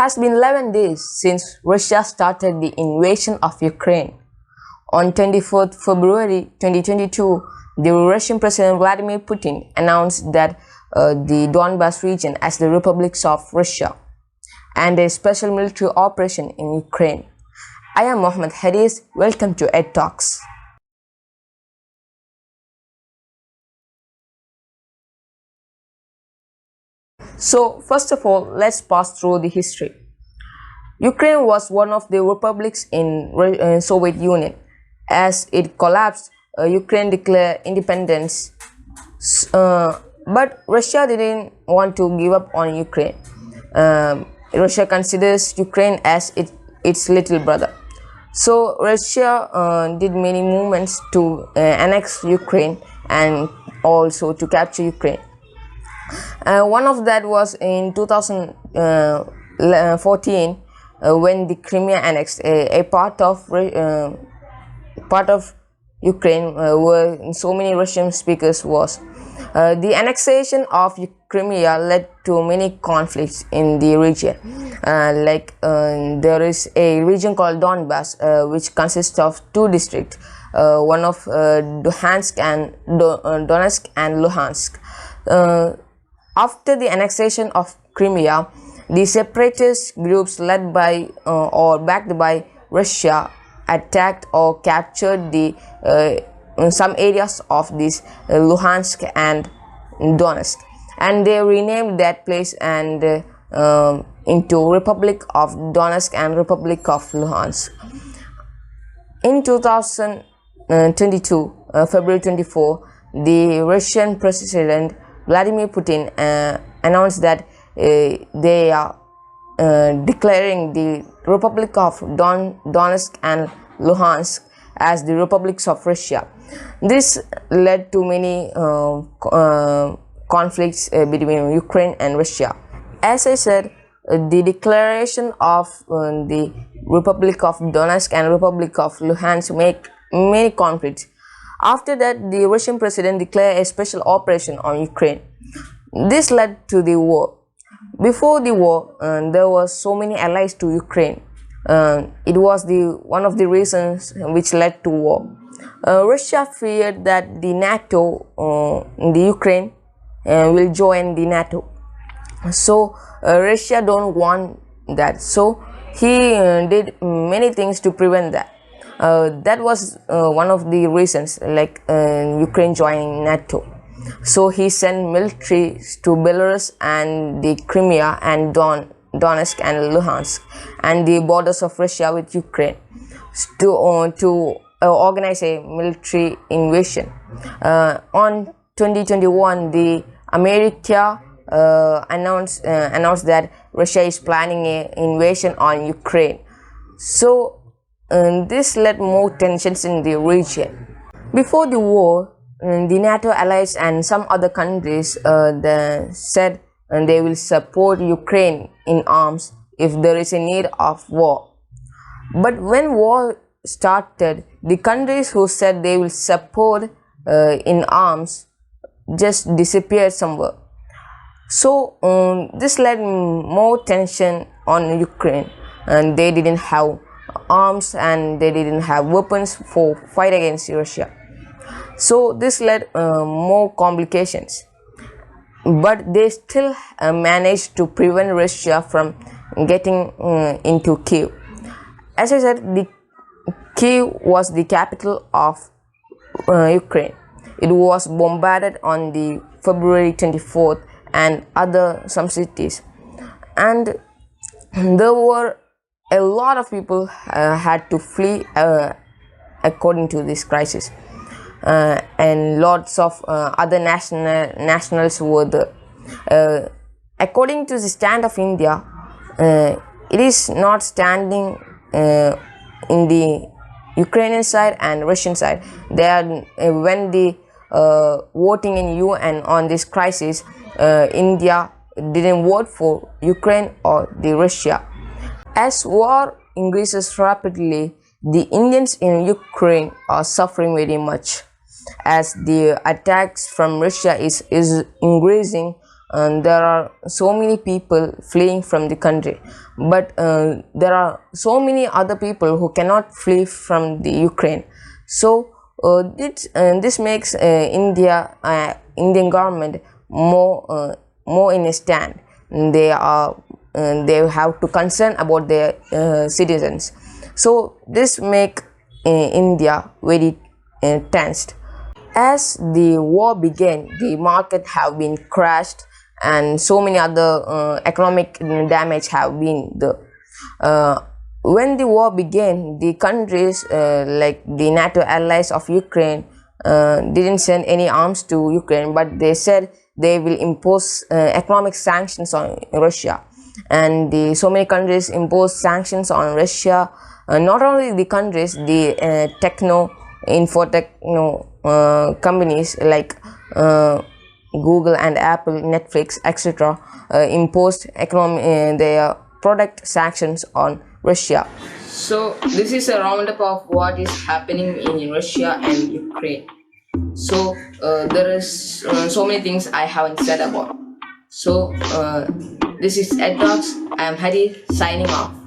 has been 11 days since Russia started the invasion of Ukraine. On 24th February 2022, the Russian President Vladimir Putin announced that the Donbas region as the Republics of Russia and a special military operation in Ukraine. I am Mohammed Hareesul. Welcome to Ed Talks. So, first of all, let's pass through the history. Ukraine was one of the republics in Soviet Union. As it collapsed, Ukraine declared independence. But Russia didn't want to give up on Ukraine. Russia considers Ukraine as its little brother. So Russia did many movements to annex Ukraine and also to capture Ukraine. One of that was in 2014 when the Crimea annexed a part of Ukraine where so many Russian speakers was. The annexation of Crimea led to many conflicts in the region. There is a region called Donbas which consists of two districts, one of Donetsk and Luhansk. After the annexation of Crimea, the separatist groups led by or backed by Russia attacked or captured some areas of this Luhansk and Donetsk, and they renamed that place and into Republic of Donetsk and Republic of Luhansk. In 2022, February 24, the Russian President Vladimir Putin announced that they are declaring the Republic of Donetsk and Luhansk as the republics of Russia. This led to many conflicts between Ukraine and Russia. As I said, the declaration of the Republic of Donetsk and Republic of Luhansk make many conflicts. After that, the Russian president declared a special operation on Ukraine. This led to the war. Before the war, there were so many allies to Ukraine. It was one of the reasons which led to war. Russia feared that the NATO, the Ukraine, will join the NATO. So Russia don't want that. So he did many things to prevent that. That was one of the reasons, like Ukraine joining NATO. So he sent military to Belarus and the Crimea and Donetsk and Luhansk and the borders of Russia with Ukraine to organize a military invasion. On 2021, the America announced that Russia is planning an invasion on Ukraine. So this led more tensions in the region. Before the war, the NATO allies and some other countries said they will support Ukraine in arms if there is a need of war. But when war started, the countries who said they will support in arms just disappeared somewhere. So this led more tension on Ukraine, and they didn't have arms and they didn't have weapons for fight against Russia. So this led more complications, but they still managed to prevent Russia from getting into Kiev. As I said, the Kiev was the capital of Ukraine. It was bombarded on the February 24th and some cities, and there were a lot of people had to flee according to this crisis, and lots of other nationals were there. According to the stand of India, it is not standing in the Ukrainian side and Russian side. When the voting in UN on this crisis, India didn't vote for Ukraine or the Russia. As war increases rapidly, the Indians in Ukraine are suffering very much, as the attacks from Russia is increasing and there are so many people fleeing from the country, but there are so many other people who cannot flee from the Ukraine. So this makes Indian government more in a stand. They have to concern about their citizens. So this make India very tensed. As the war began, the market have been crashed, and so many other economic damage have been the. When the war began, the countries like the NATO allies of Ukraine didn't send any arms to Ukraine, but they said they will impose economic sanctions on Russia. And so many countries imposed sanctions on Russia. Not only the countries, the infotechno companies like Google and Apple, Netflix, etc. Imposed their product sanctions on Russia. So this is a roundup of what is happening in Russia and Ukraine. So there is so many things I haven't said about. So this is Ed Talks. I am Hari signing off.